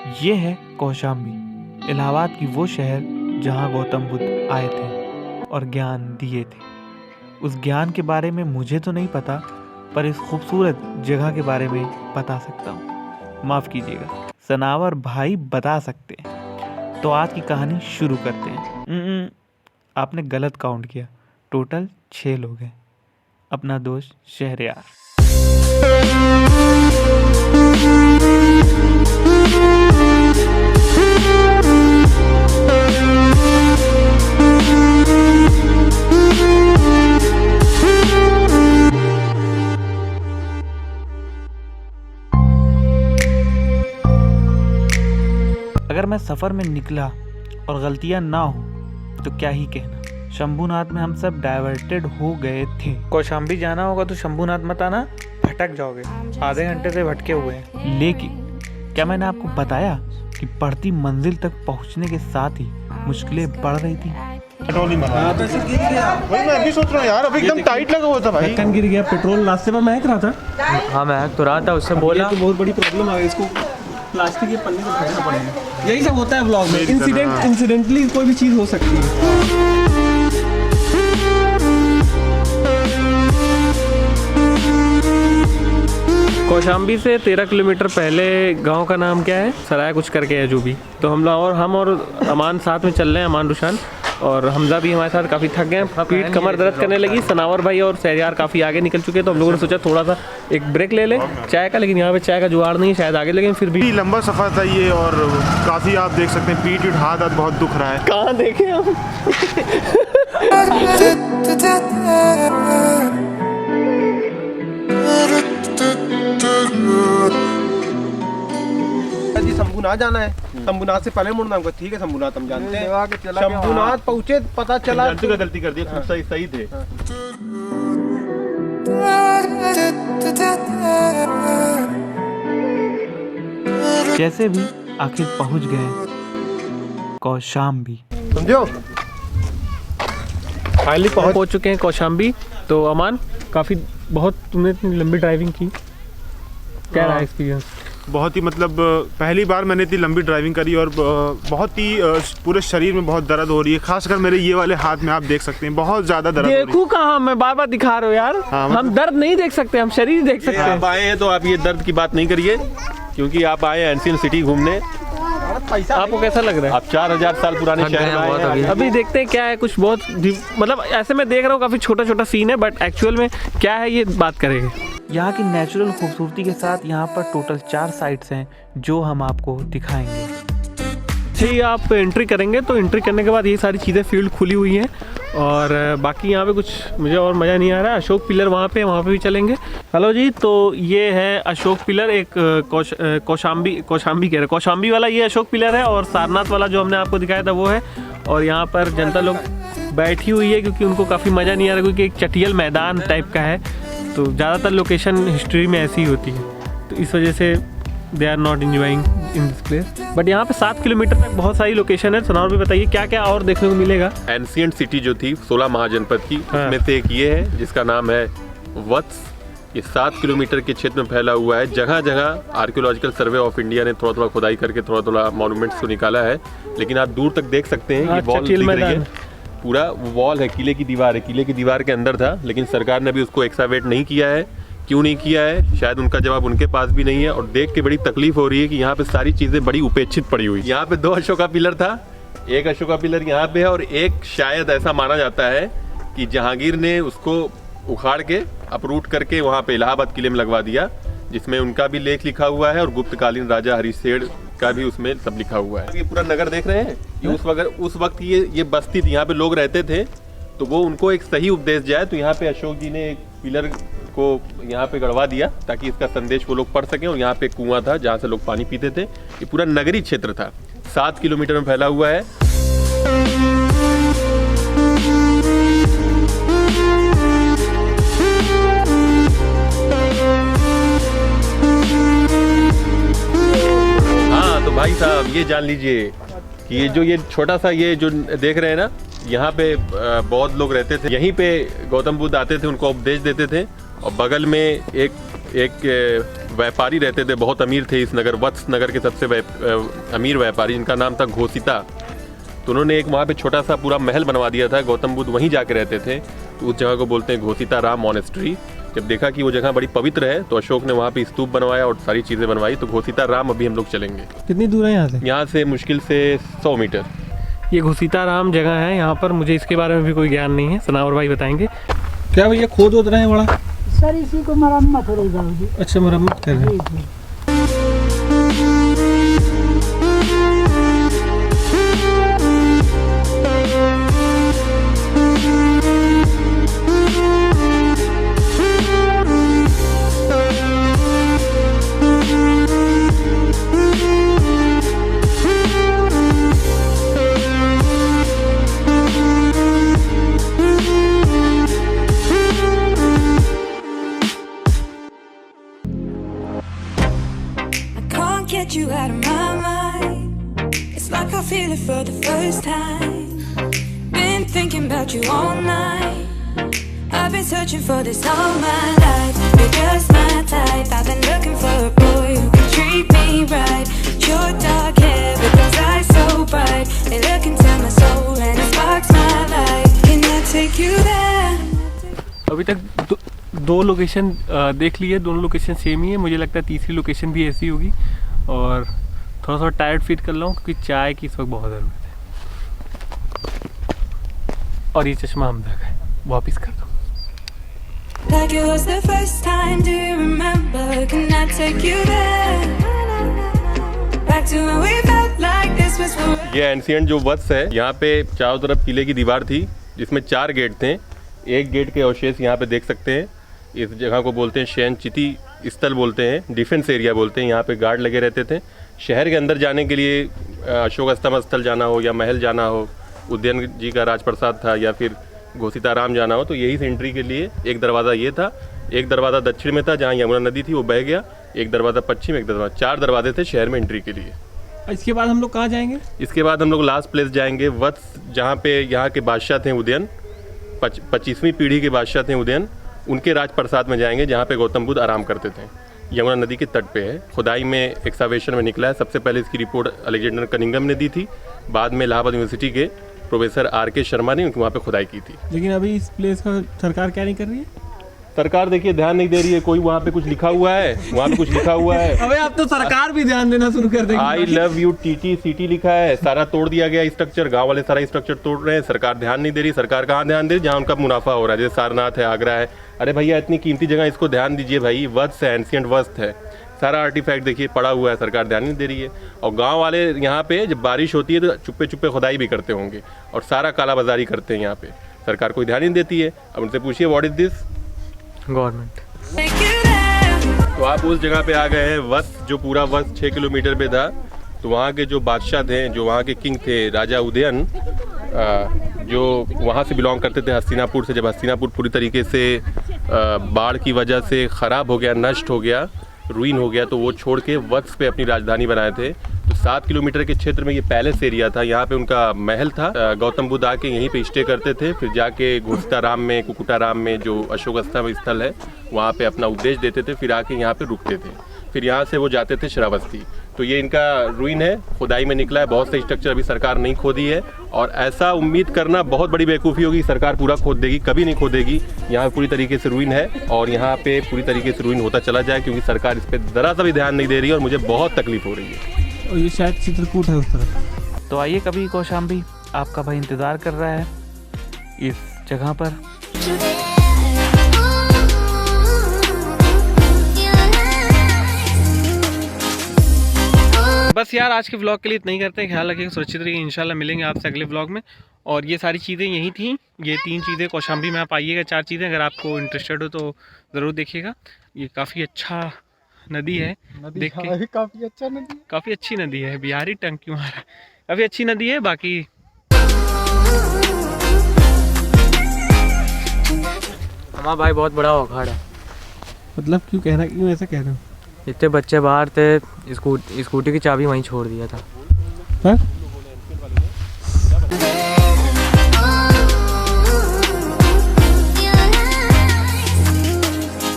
ये है कौशाम्बी, इलाहाबाद की वो शहर जहाँ गौतम बुद्ध आए थे और ज्ञान दिए थे। उस ज्ञान के बारे में मुझे तो नहीं पता, पर इस खूबसूरत जगह के बारे में बता सकता हूँ। माफ़ कीजिएगा, सनावर भाई बता सकते हैं। तो आज की कहानी शुरू करते हैं। आपने गलत काउंट किया, टोटल 6 लोग हैं। अपना दोस्त शहरयार। अगर मैं सफ़र में निकला और गलतियां ना हो तो क्या ही कहना। शंभूनाथ में हम सब डाइवर्टेड हो गए थे। कौशाम्बी जाना होगा तो शंभूनाथ मत आना, भटक जाओगे। आधे घंटे से भटके हुए हैं। लेकिन क्या मैंने आपको बताया कि बढ़ती मंजिल तक पहुंचने के साथ ही मुश्किलें बढ़ रही थी। पेट्रोल नहीं भरा। वही मैं भी सोच रहा हूँ यार, अभी एकदम टाइट लगा हुआ था भाई। ढक्कन गिर गया, पेट्रोल रास्ते में महक रहा था। हाँ, महक तो रहा था, उससे बोला तो बहुत बड़ी प्रॉब्लम आ गई। इसको प्लास्टिक के पन्ने से फेंकना पड़ेगा। यही सब होता है ब्लॉग में। इंसिडेंटली कोई भी चीज़ हो सकती है। कौशाम्बी से 13 किलोमीटर पहले गांव का नाम क्या है, सराय कुछ करके है जो भी। तो हम और अमान साथ में चल रहे हैं, अमान रुशान और हमजा भी हमारे साथ। काफ़ी थक गए, पीठ कमर दर्द करने लगी। सनावर भाई और शहरयार काफ़ी आगे निकल चुके हैं, तो हम लोगों ने सोचा थोड़ा सा एक ब्रेक ले लें चाय का। लेकिन यहाँ पे चाय का जुगाड़ नहीं है शायद आगे, लेकिन फिर भी लंबा सफ़र था ये और काफ़ी आप देख सकते हैं पीठ हाथ बहुत दुख रहा है। कहाँ देखे हम। शंभूनाथ जाना है, शंभूनाथ से पहले मुड़ना हमको। ठीक है, शंभूनाथ हम जानते हैं। शंभूनाथ पहुँचे, पता चला गलती कर दी, खुद सही थे। जैसे भी आखिर पहुंच गए कौशाम्बी। समझो फाइनली पहुंच चुके हैं कौशाम्बी। तो अमान, काफ़ी बहुत तुमने इतनी लंबी ड्राइविंग की, क्या रहा एक्सपीरियंस? बहुत ही मतलब पहली बार मैंने इतनी लंबी ड्राइविंग करी और बहुत ही पूरे शरीर में बहुत दर्द हो रही है। खासकर मेरे ये वाले हाथ में आप देख सकते हैं बहुत ज़्यादा दर्द हो रही है। देखो कहाँ, मैं बार बार दिखा रहा हूँ यार। हम दर्द नहीं देख सकते, हम शरीर देख सकते हैं। आप आए हैं तो आप ये दर्द की बात नहीं करिए, क्योंकि आप आए हैं एंशियंट सिटी घूमने। आपको कैसा लग रहा है? आप 4000 साल पुराने शहर में आए हैं। अभी देखते हैं क्या है। कुछ बहुत मतलब ऐसे मैं देख रहा हूँ काफ़ी छोटा छोटा सीन है, बट एक्चुअल में क्या है ये बात करेंगे। यहाँ की नेचुरल खूबसूरती के साथ यहाँ पर टोटल 4 साइट्स हैं जो हम आपको दिखाएंगे। ही आप एंट्री करेंगे तो एंट्री करने के बाद ये सारी चीज़ें फील्ड खुली हुई हैं और बाकी यहाँ पे कुछ मुझे और मज़ा नहीं आ रहा है। अशोक पिलर वहाँ पे भी चलेंगे। हेलो जी, तो ये है अशोक पिलर। एक कौशाम्बी वाला ये अशोक पिलर है और सारनाथ वाला जो हमने आपको दिखाया था वो है। और यहाँ पर जनता लोग बैठी हुई है क्योंकि उनको काफ़ी मज़ा नहीं आ रहा, क्योंकि एक चटियल मैदान टाइप का है। तो ज़्यादातर लोकेशन हिस्ट्री में ऐसी ही होती है, तो इस वजह से they are not enjoying in this place. But यहाँ पे 7 किलोमीटर तक बहुत सारी लोकेशन है। सनावर भी बताइए क्या क्या और देखने को मिलेगा। एंशिएंट सिटी जो थी 16 महाजनपद की, उसमें से एक ये है जिसका नाम है वत्स। ये 7 किलोमीटर के क्षेत्र में फैला हुआ है। जगह जगह आर्कियोलॉजिकल सर्वे ऑफ इंडिया ने थोड़ा थोड़ा खुदाई करके थोड़ा थोड़ा मॉन्यूमेंट्स को निकाला है, लेकिन आप दूर तक देख सकते हैं। ये वॉल दिख रही है, पूरा वॉल है, किले की दीवार है। किले की दीवार के अंदर था, लेकिन सरकार ने अभी उसको एक्सावेट नहीं किया है। क्यों नहीं किया है, शायद उनका जवाब उनके पास भी नहीं है। और देख के बड़ी तकलीफ हो रही है कि यहाँ पे सारी चीज़ें बड़ी उपेक्षित पड़ी हुई। यहाँ पे 2 अशोका पिलर था, एक अशोका पिलर यहाँ पे है और एक शायद ऐसा माना जाता है कि जहांगीर ने उसको उखाड़ के अपरूट करके वहाँ पे इलाहाबाद किले में लगवा दिया, जिसमें उनका भी लेख लिखा हुआ है और गुप्तकालीन राजा हरिशेर का भी उसमें सब लिखा हुआ है। ये पूरा नगर देख रहे हैं, ये उस वक्त ये बस्ती थी, यहाँ पे लोग रहते थे। तो वो उनको एक सही उपदेश जाए, तो यहाँ पे अशोक जी ने एक पिलर को यहाँ पे गड़वा दिया ताकि इसका संदेश वो लोग पढ़ सकें। और यहाँ पे कुआं था जहाँ से लोग पानी पीते थे। ये पूरा नगरी क्षेत्र था, 7 किलोमीटर में फैला हुआ है। हाँ, तो भाई साहब ये जान लीजिए कि ये छोटा सा ये जो देख रहे हैं ना, यहाँ पे बौद्ध लोग रहते थे। यहीं पे गौतम बुद्ध आते थे, उनको उपदेश देते थे। और बगल में एक व्यापारी रहते थे, बहुत अमीर थे इस नगर, वत्स नगर के सबसे अमीर व्यापारी, जिनका नाम था घोषिता। तो उन्होंने एक वहाँ पे छोटा सा पूरा महल बनवा दिया था, गौतम बुद्ध वहीं जाके रहते थे। तो उस जगह को बोलते हैं घोषिता राम मॉनेस्ट्री। जब देखा कि वो जगह बड़ी पवित्र है तो अशोक ने वहाँ पे स्तूप बनवाया और सारी चीज़ें बनवाई। तो घोषिता राम अभी हम लोग चलेंगे। कितनी दूर है यहाँ से? यहाँ से मुश्किल से 100 मीटर। ये घोषिता राम जगह है यहाँ पर, मुझे इसके बारे में भी कोई ज्ञान नहीं है, सनावर भाई बताएंगे। क्या भैया खोद रहे हैं बड़ा? सर इसी को मरम्मत हो रही जाओगी। अच्छा, मरम्मत कर रहे हैं। Get you out of my mind. It's like I feel it for the first time. Been thinking about you all night. I've been searching for this all my life. You're just my type. I've been looking for a boy who can treat me right. Your dark hair with those eyes so bright. They look into my soul and it sparks my life. Can I take you there? अभी तक दो location देख लिए, दोनों location same ही है। मुझे लगता है तीसरी लोकेशन भी ऐसी होगी। और थोड़ा सा टायर्ड फील कर रहा हूँ क्योंकि चाय की इस वक्त बहुत ज़रूरत है। और ये चश्मा हम तक है, वापिस कर दो। Like it was the first time, do you remember? Can I take you there? Back to when we felt like this was for... ये एंशिएंट जो वत्स है, यहाँ पे चारों तरफ किले की दीवार थी जिसमें 4 गेट थे। एक गेट के अवशेष यहाँ पे देख सकते हैं। इस जगह को बोलते हैं शयन चिति स्थल बोलते हैं, डिफेंस एरिया बोलते हैं। यहाँ पे गार्ड लगे रहते थे। शहर के अंदर जाने के लिए अशोक स्तंभ स्थल जाना हो या महल जाना हो, उद्यान जी का राजप्रसाद था या फिर घोषिता राम जाना हो, तो यही से एंट्री के लिए एक दरवाज़ा ये था। एक दरवाज़ा दक्षिण में था जहाँ यमुना नदी थी, वो बह गया। एक दरवाज़ा पश्चिम, एक दरवाज़ा, 4 दरवाजे थे शहर में एंट्री के लिए। इसके बाद हम लोग कहाँ जाएंगे? इसके बाद हम लोग लास्ट प्लेस जाएंगे वत्स, जहाँ पे यहाँ के बादशाह थे उदयन, 25वीं पीढ़ी के बादशाह थे उदयन, उनके राजप्रसाद में जाएंगे जहाँ पे गौतम बुद्ध आराम करते थे। यमुना नदी के तट पे है, खुदाई में एक्सकवेशन में निकला है। सबसे पहले इसकी रिपोर्ट अलेक्जेंडर कनिंगम ने दी थी, बाद में इलाहाबाद यूनिवर्सिटी के प्रोफेसर R.K. शर्मा ने वहाँ पे खुदाई की थी। लेकिन अभी इस प्लेस का सरकार क्या नहीं कर रही है? सरकार देखिए ध्यान नहीं दे रही है। कोई वहाँ पे कुछ लिखा हुआ है, वहाँ पे कुछ लिखा हुआ है। अबे अब तो सरकार भी ध्यान देना शुरू कर देगी। I love you TT city लिखा है, सारा तोड़ दिया गया स्ट्रक्चर। गांव वाले सारा स्ट्रक्चर तोड़ रहे हैं, सरकार ध्यान नहीं दे रही। सरकार कहाँ ध्यान दे रही? जहाँ उनका मुनाफा हो रहा है, जैसे सारनाथ है, आगरा है। अरे भैया इतनी कीमती जगह, इसको ध्यान दीजिए भाई। वत्स है, एंशिएंट वत्स है, सारा आर्टिफैक्ट देखिए पड़ा हुआ है, सरकार ध्यान नहीं दे रही है। और गांव वाले यहाँ पे जब बारिश होती है तो चुप्पे चुप्पे खुदाई भी करते होंगे और सारा काला बाजारी करते हैं यहाँ पे। सरकार कोई ध्यान नहीं देती है। अब उनसे पूछिए व्हाट इज दिस गवर्नमेंट। तो आप उस जगह पे आ गए हैं, वत्स, जो पूरा वत्स 6 किलोमीटर पे था। तो वहाँ के जो बादशाह थे, जो वहाँ के किंग थे, राजा उदयन, जो वहाँ से बिलोंग करते थे हस्तिनापुर से। जब हस्तिनापुर पूरी तरीके से बाढ़ की वजह से ख़राब हो गया, नष्ट हो गया, रुइन हो गया, तो वो छोड़ के वत्स पे अपनी राजधानी बनाए थे। तो 7 किलोमीटर के क्षेत्र में ये पैलेस एरिया था, यहाँ पे उनका महल था। गौतम बुद्ध आके यहीं पे स्टे करते थे, फिर जाके घोषिता राम में, कुकुटा राम में जो अशोक स्तंभ स्थल है वहाँ पे अपना उपदेश देते थे, फिर आके यहाँ पे रुकते थे। फिर यहाँ से वो जाते थे श्रावस्ती। तो ये इनका रुइन है, खुदाई में निकला है। बहुत से स्ट्रक्चर अभी सरकार नहीं खोदी है और ऐसा उम्मीद करना बहुत बड़ी बेवकूफ़ी होगी। सरकार पूरा खोद देगी, कभी नहीं खोदेगी। यहाँ पूरी तरीके से रुइन है और यहाँ पे पूरी तरीके से रुइन होता चला जाए, क्योंकि सरकार इस पर ज़रा सा भी ध्यान नहीं दे रही है और मुझे बहुत तकलीफ हो रही है। और ये शायद चित्रकूट है उस तरफ। तो आइए कभी कौशाम्बी, आपका भाई इंतज़ार कर रहा है इस जगह पर। बस यार आज के व्लॉग के लिए इतना ही करते हैं। ख्याल रखिएगा, सुरक्षित रहिए। इंशाल्लाह मिलेंगे आपसे अगले व्लॉग में। और ये सारी चीज़ें यही थी, ये 3 चीज़ें कौशाम्बी में आप आइएगा, 4 चीज़ें अगर आपको इंटरेस्टेड हो तो ज़रूर देखिएगा। ये काफ़ी अच्छा नदी है, देख के काफी अच्छा नदी, काफ़ी अच्छी नदी है। बिहारी टंग क्यों आ रहा है, काफ़ी अच्छी नदी है। बाकी हमारा भाई बहुत बड़ा औखाड़ है। मतलब क्यों ऐसा कह रहे हो? इतने बच्चे बाहर थे, स्कूटी की चाबी वहीं छोड़ दिया था। हाँ?